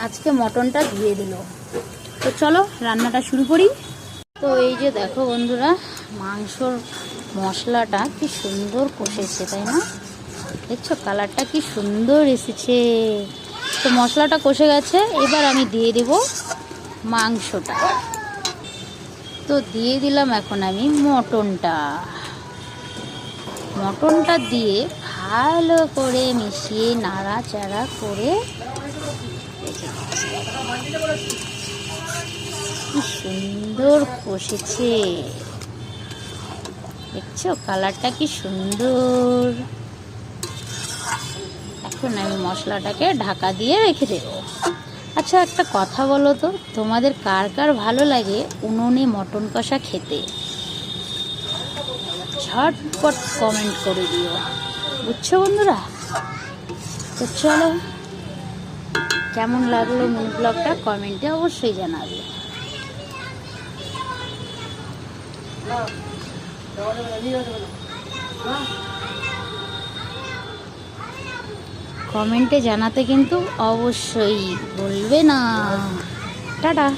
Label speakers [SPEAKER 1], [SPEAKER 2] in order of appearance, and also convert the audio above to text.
[SPEAKER 1] আজকে মটনটা ধুয়ে দিল। তো চলো রান্নাটা শুরু করি। তো এই যে দেখো বন্ধুরা, মাংসর মশলাটা কি সুন্দর কষেছে, তাই না? দেখছো কালারটা কি সুন্দর এসেছে। তো মশলাটা কষে গেছে, এবার আমি দিয়ে দেব মাংসটা। তো দিয়ে দিলাম এখন আমি মটনটা দিয়ে ভালো করে মিশিয়ে নাড়াচাড়া করে কি সুন্দর কষেছে, দেখছো কালারটা কি সুন্দর। এখন আমি মশলাটাকে ঢাকা দিয়ে রেখে দেব। আচ্ছা একটা কথা বলো তো, তোমাদের কার কার ভালো লাগে উনুনে মটন কষা খেতে? ঝটপট কমেন্ট করে দিও, বুঝছো বন্ধুরা? তো চলো, কেমন লাগলো মিনি ব্লগটা কমেন্টে অবশ্যই জানাবে। কমেন্টে জানাতে কিন্তু অবশ্যই বলবে না। টাটা।